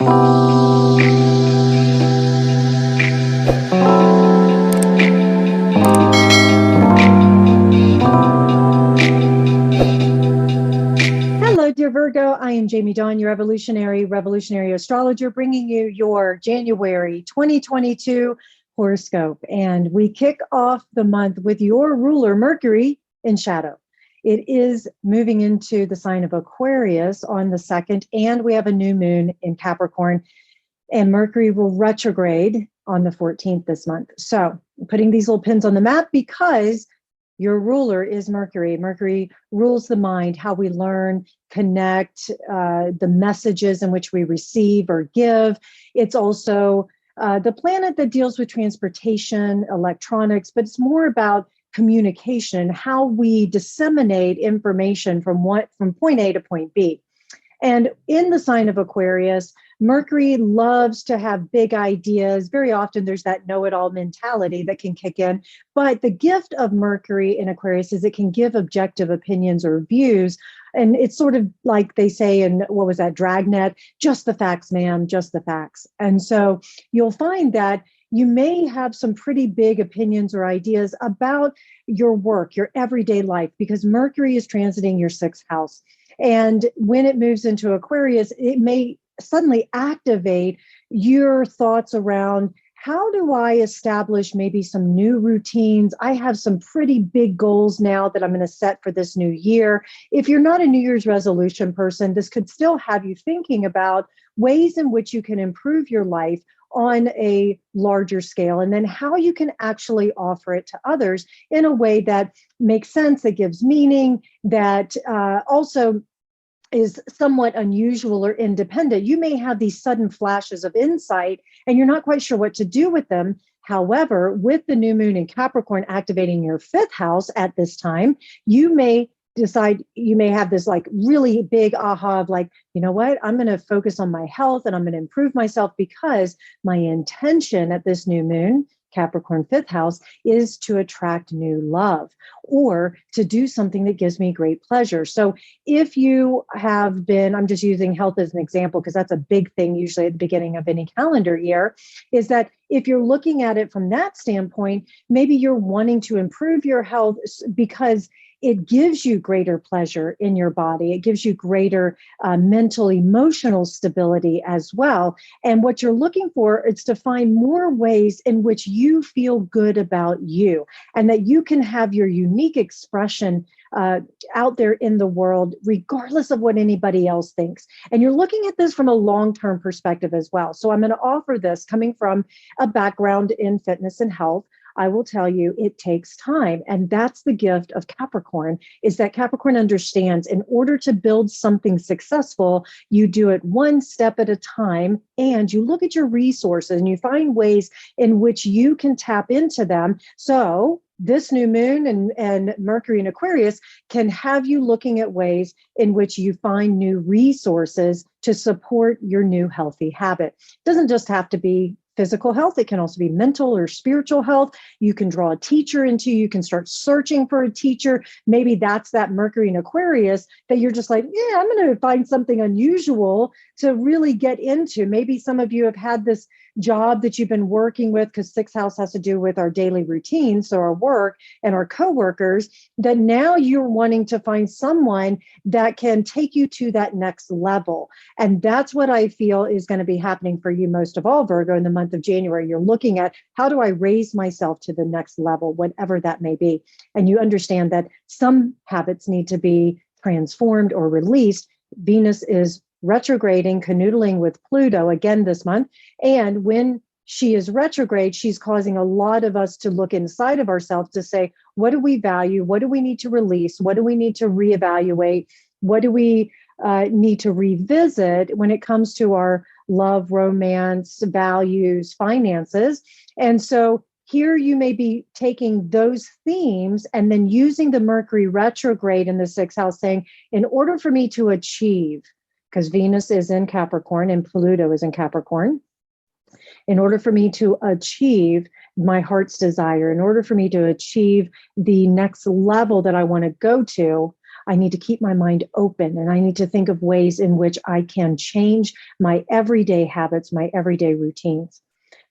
Hello, dear Virgo. I am Jamie Dawn, your revolutionary astrologer, bringing you your January 2022 horoscope. And we kick off the month with your ruler, Mercury, in shadow. It is moving into the sign of Aquarius on the 2nd, and we have a new moon in Capricorn, and Mercury will retrograde on the 14th this month. So I'm putting these little pins on the map because your ruler is Mercury. Mercury rules the mind, how we learn, connect, the messages in which we receive or give. It's also the planet that deals with transportation, electronics, but it's more about communication, how we disseminate information from point A to point B. And in the sign of Aquarius, Mercury loves to have big ideas. Very often there's that know-it-all mentality that can kick in. But the gift of Mercury in Aquarius is it can give objective opinions or views. And it's sort of like they say in, what was that, Dragnet, just the facts, ma'am, just the facts. And so you'll find that you may have some pretty big opinions or ideas about your work, your everyday life, because Mercury is transiting your 6th house. And when it moves into Aquarius, it may suddenly activate your thoughts around, how do I establish maybe some new routines? I have some pretty big goals now that I'm going to set for this new year. If you're not a New Year's resolution person, this could still have you thinking about ways in which you can improve your life on a larger scale, and then how you can actually offer it to others in a way that makes sense, that gives meaning, that also is somewhat unusual or independent. You may have these sudden flashes of insight and you're not quite sure what to do with them. However, with the new moon in Capricorn activating your 5th house at this time, you may decide, you may have this like really big aha of like, you know what, I'm going to focus on my health and I'm going to improve myself because my intention at this new moon, Capricorn 5th house, is to attract new love or to do something that gives me great pleasure. So if you have been, I'm just using health as an example because that's a big thing usually at the beginning of any calendar year, is that if you're looking at it from that standpoint, maybe you're wanting to improve your health because it gives you greater pleasure in your body. It gives you greater mental, emotional stability as well. And what you're looking for is to find more ways in which you feel good about you and that you can have your unique expression out there in the world, regardless of what anybody else thinks. And you're looking at this from a long-term perspective as well. So I'm going to offer this coming from a background in fitness and health. I will tell you, it takes time. And that's the gift of Capricorn, is that Capricorn understands in order to build something successful, you do it one step at a time, and you look at your resources and you find ways in which you can tap into them. So this new moon and Mercury in Aquarius can have you looking at ways in which you find new resources to support your new healthy habit. It doesn't just have to be physical health. It can also be mental or spiritual health. You can draw a teacher into, you can start searching for a teacher. Maybe that's that Mercury in Aquarius that you're just like, yeah, I'm going to find something unusual to really get into. Maybe some of you have had this job that you've been working with, because 6th house has to do with our daily routines, so our work and our coworkers, that now you're wanting to find someone that can take you to that next level. And that's what I feel is going to be happening for you most of all, Virgo, in the month of January. You're looking at, how do I raise myself to the next level, whatever that may be. And you understand that some habits need to be transformed or released. Venus is retrograding, canoodling with Pluto again this month. And when she is retrograde, she's causing a lot of us to look inside of ourselves to say, what do we value? What do we need to release? What do we need to reevaluate? What do we need to revisit when it comes to our love, romance, values, finances? And so here you may be taking those themes and then using the Mercury retrograde in the 6th house, saying, in order for me to achieve, because Venus is in Capricorn and Pluto is in Capricorn, in order for me to achieve my heart's desire, in order for me to achieve the next level that I want to go to, I need to keep my mind open, and I need to think of ways in which I can change my everyday habits, my everyday routines.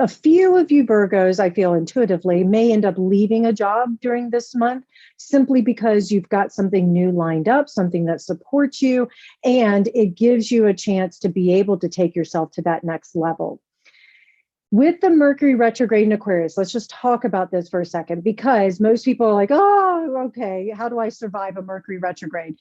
A few of you Virgos, I feel intuitively, may end up leaving a job during this month simply because you've got something new lined up, something that supports you, and it gives you a chance to be able to take yourself to that next level. With the Mercury retrograde in Aquarius, let's just talk about this for a second, because most people are like, oh, okay, how do I survive a Mercury retrograde?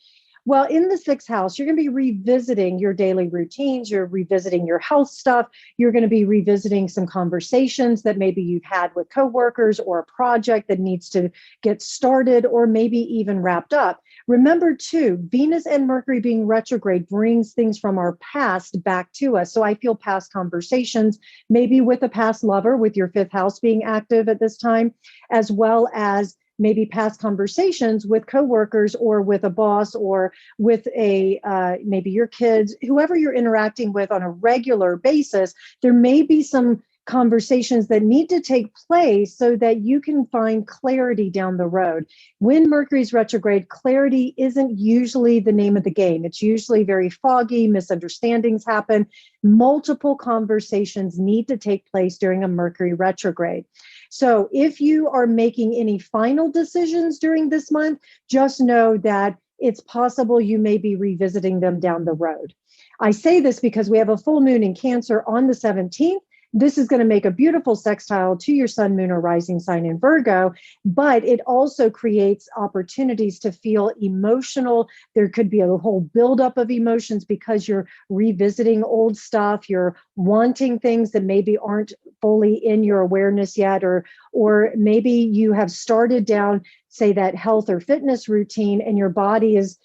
Well, in the 6th house, you're going to be revisiting your daily routines. You're revisiting your health stuff. You're going to be revisiting some conversations that maybe you've had with coworkers, or a project that needs to get started or maybe even wrapped up. Remember too, Venus and Mercury being retrograde brings things from our past back to us. So I feel past conversations, maybe with a past lover, with your 5th house being active at this time, as well as maybe past conversations with coworkers, or with a boss, or with maybe your kids, whoever you're interacting with on a regular basis. There may be some conversations that need to take place so that you can find clarity down the road. When Mercury's retrograde, clarity isn't usually the name of the game. It's usually very foggy, misunderstandings happen. Multiple conversations need to take place during a Mercury retrograde. So if you are making any final decisions during this month, just know that it's possible you may be revisiting them down the road. I say this because we have a full moon in Cancer on the 17th. This is going to make a beautiful sextile to your sun, moon, or rising sign in Virgo, but it also creates opportunities to feel emotional. There could be a whole buildup of emotions because you're revisiting old stuff. You're wanting things that maybe aren't fully in your awareness yet, or maybe you have started down, say, that health or fitness routine, and your body is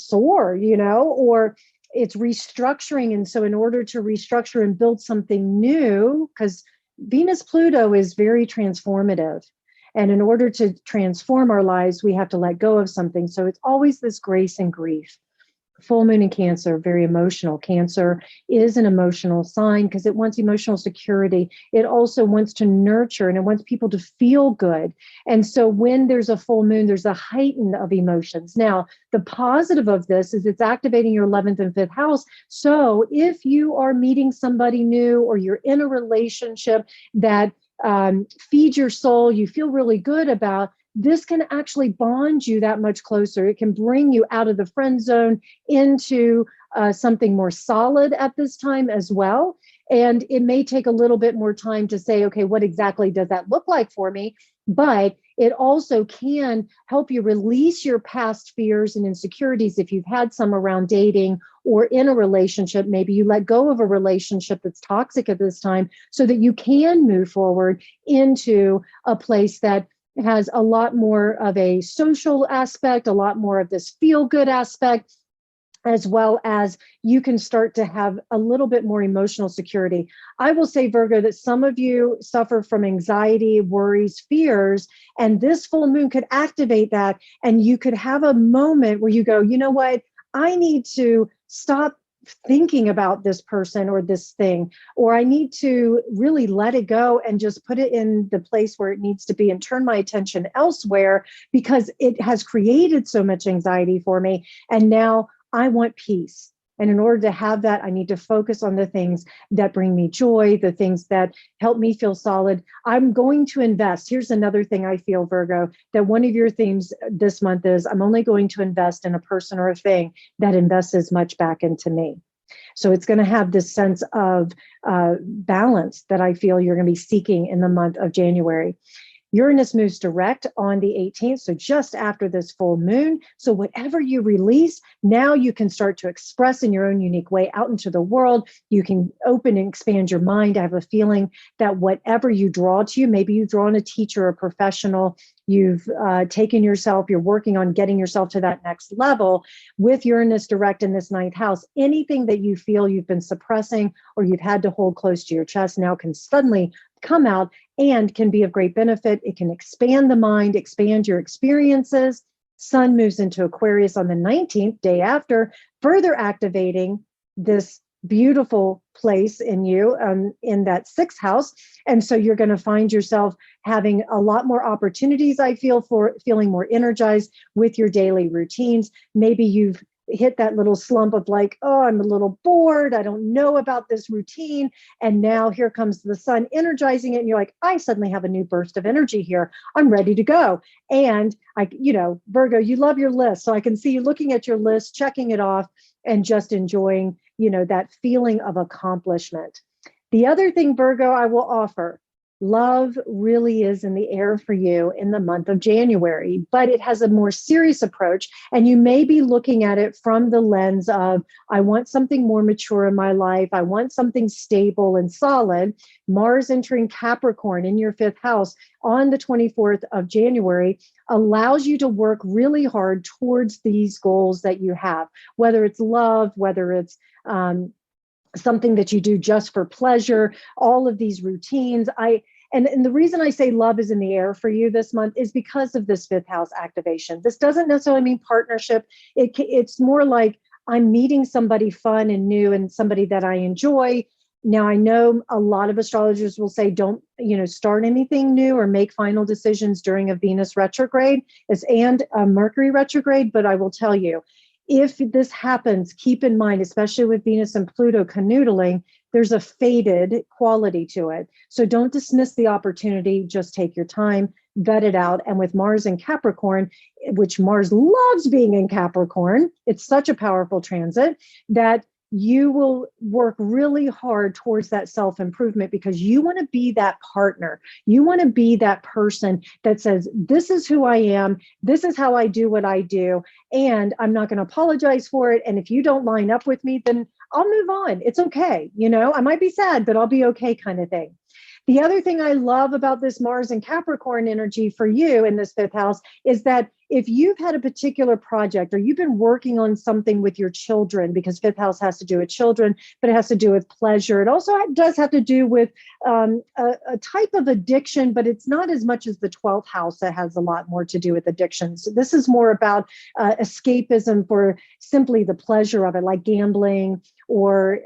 sore, or it's restructuring. And so in order to restructure and build something new, because Venus Pluto is very transformative. And in order to transform our lives, we have to let go of something. So it's always this grace and grief. Full moon in Cancer, very emotional. Cancer is an emotional sign because it wants emotional security. It also wants to nurture, and it wants people to feel good. And so when there's a full moon, there's a heighten of emotions. Now, the positive of this is it's activating your 11th and 5th house. So if you are meeting somebody new, or you're in a relationship that feeds your soul, you feel really good about, this can actually bond you that much closer. It can bring you out of the friend zone into something more solid at this time as well. And it may take a little bit more time to say, okay, what exactly does that look like for me? But it also can help you release your past fears and insecurities if you've had some around dating or in a relationship. Maybe you let go of a relationship that's toxic at this time so that you can move forward into a place that has a lot more of a social aspect, a lot more of this feel-good aspect, as well as you can start to have a little bit more emotional security. I will say, Virgo, that some of you suffer from anxiety, worries, fears, and this full moon could activate that. And you could have a moment where you go, you know what? I need to stop thinking about this person or this thing, or I need to really let it go and just put it in the place where it needs to be and turn my attention elsewhere, because it has created so much anxiety for me. And now I want peace. And in order to have that, I need to focus on the things that bring me joy, the things that help me feel solid. I'm going to invest. Here's another thing I feel, Virgo, that one of your themes this month is I'm only going to invest in a person or a thing that invests as much back into me. So it's going to have this sense of balance that I feel you're going to be seeking in the month of January. Uranus moves direct on the 18th, so just after this full moon. So whatever you release, now you can start to express in your own unique way out into the world. You can open and expand your mind. I have a feeling that whatever you draw to you, maybe you draw on a teacher, a professional, you've taken yourself, you're working on getting yourself to that next level with Uranus direct in this 9th house. Anything that you feel you've been suppressing or you've had to hold close to your chest now can suddenly come out and can be of great benefit. It can expand the mind, expand your experiences. Sun moves into Aquarius on the 19th, day after, further activating this beautiful place in you, in that sixth house. And so you're going to find yourself having a lot more opportunities, I feel, for feeling more energized with your daily routines. Maybe you've hit that little slump of like, oh, I'm a little bored. I don't know about this routine. And now here comes the sun energizing it. And you're like, I suddenly have a new burst of energy here. I'm ready to go. And Virgo, you love your list. So I can see you looking at your list, checking it off, and just enjoying, that feeling of accomplishment. The other thing, Virgo, I will offer, love really is in the air for you in the month of January, but it has a more serious approach. And you may be looking at it from the lens of, I want something more mature in my life. I want something stable and solid. Mars entering Capricorn in your fifth house on the 24th of January allows you to work really hard towards these goals that you have, whether it's love, whether it's something that you do just for pleasure, all of these routines. And the reason I say love is in the air for you this month is because of this fifth house activation. This doesn't necessarily mean partnership. It's more like I'm meeting somebody fun and new and somebody that I enjoy. Now, I know a lot of astrologers will say, don't, start anything new or make final decisions during a Venus retrograde and a Mercury retrograde. But I will tell you, if this happens, keep in mind, especially with Venus and Pluto canoodling, there's a fated quality to it. So don't dismiss the opportunity, just take your time, vet it out. And with Mars in Capricorn, which Mars loves being in Capricorn, it's such a powerful transit that you will work really hard towards that self-improvement because you want to be that partner. You want to be that person that says, this is who I am. This is how I do what I do. And I'm not going to apologize for it. And if you don't line up with me, then I'll move on. It's okay. I might be sad, but I'll be okay kind of thing. The other thing I love about this Mars and Capricorn energy for you in this fifth house is that if you've had a particular project or you've been working on something with your children, because fifth house has to do with children, but it has to do with pleasure. It also does have to do with a type of addiction, but it's not as much as the 12th house that has a lot more to do with addictions. This is more about escapism for simply the pleasure of it, like gambling or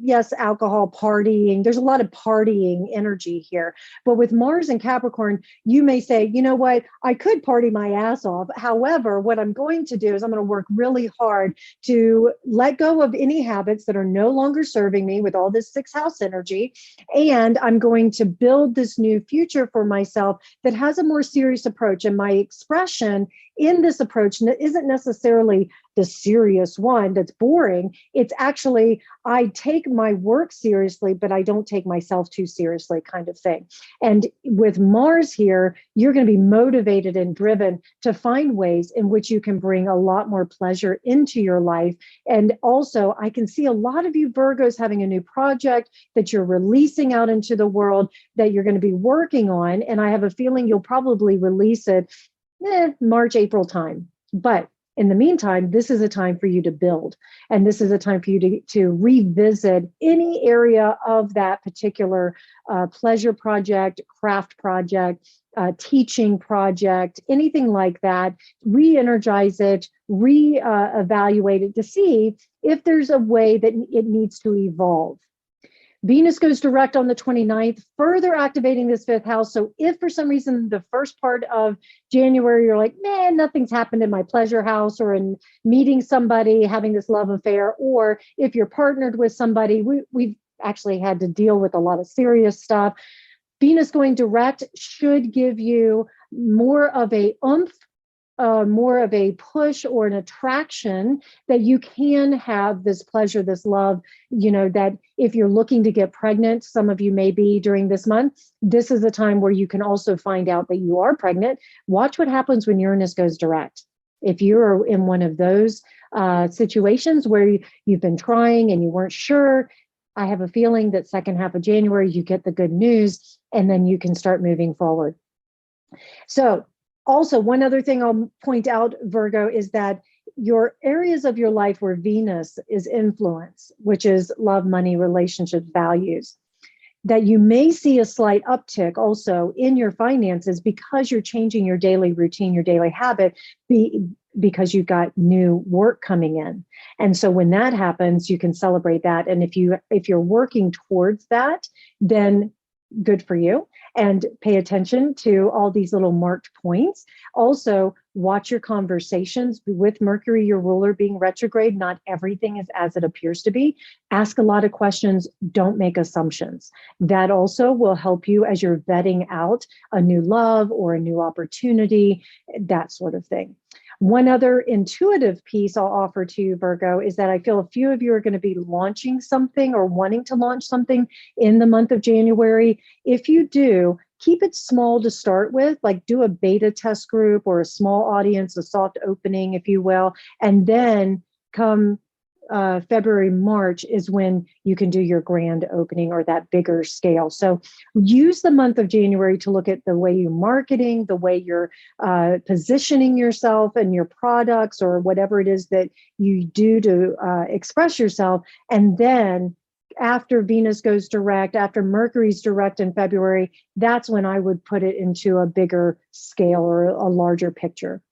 yes, alcohol, partying. There's a lot of partying energy here. But with Mars and Capricorn, you may say, you know what, I could party my ass off. However, what I'm going to do is I'm going to work really hard to let go of any habits that are no longer serving me with all this sixth house energy. And I'm going to build this new future for myself that has a more serious approach. And my expression in this approach isn't necessarily the serious one that's boring. It's actually, I take my work seriously, but I don't take myself too seriously kind of thing. And with Mars here, you're going to be motivated and driven to find ways in which you can bring a lot more pleasure into your life. And also, I can see a lot of you Virgos having a new project that you're releasing out into the world that you're going to be working on. And I have a feeling you'll probably release it March, April time. But in the meantime, this is a time for you to build. And this is a time for you to revisit any area of that particular pleasure project, craft project, teaching project, anything like that, re-energize it, re-evaluate it to see if there's a way that it needs to evolve. Venus goes direct on the 29th, further activating this fifth house. So if for some reason the first part of January, you're like, man, nothing's happened in my pleasure house or in meeting somebody, having this love affair, or if you're partnered with somebody, we've actually had to deal with a lot of serious stuff. Venus going direct should give you more of a oomph, more of a push or an attraction that you can have this pleasure, this love, that if you're looking to get pregnant, some of you may be during this month, this is a time where you can also find out that you are pregnant. Watch what happens when Uranus goes direct. If you're in one of those situations where you've been trying and you weren't sure, I have a feeling that second half of January, you get the good news and then you can start moving forward. So also, one other thing I'll point out, Virgo, is that your areas of your life where Venus is influence, which is love, money, relationships, values, that you may see a slight uptick also in your finances because you're changing your daily routine, your daily habit, because you've got new work coming in. And so when that happens, you can celebrate that. And if you're working towards that, then good for you. And pay attention to all these little marked points. Also, watch your conversations with Mercury, your ruler, being retrograde. Not everything is as it appears to be. Ask a lot of questions. Don't make assumptions. That also will help you as you're vetting out a new love or a new opportunity, that sort of thing. One other intuitive piece I'll offer to you, Virgo, is that I feel a few of you are going to be launching something or wanting to launch something in the month of January. If you do, keep it small to start with, like do a beta test group or a small audience, a soft opening, if you will, and then come February, March is when you can do your grand opening or that bigger scale. So use the month of January to look at the way you're marketing, the way you're positioning yourself and your products or whatever it is that you do to express yourself. And then after Venus goes direct, after Mercury's direct in February, that's when I would put it into a bigger scale or a larger picture.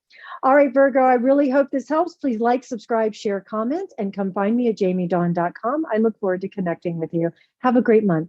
All right, Virgo, I really hope this helps. Please like, subscribe, share, comment, and come find me at jamiedawn.com. I look forward to connecting with you. Have a great month.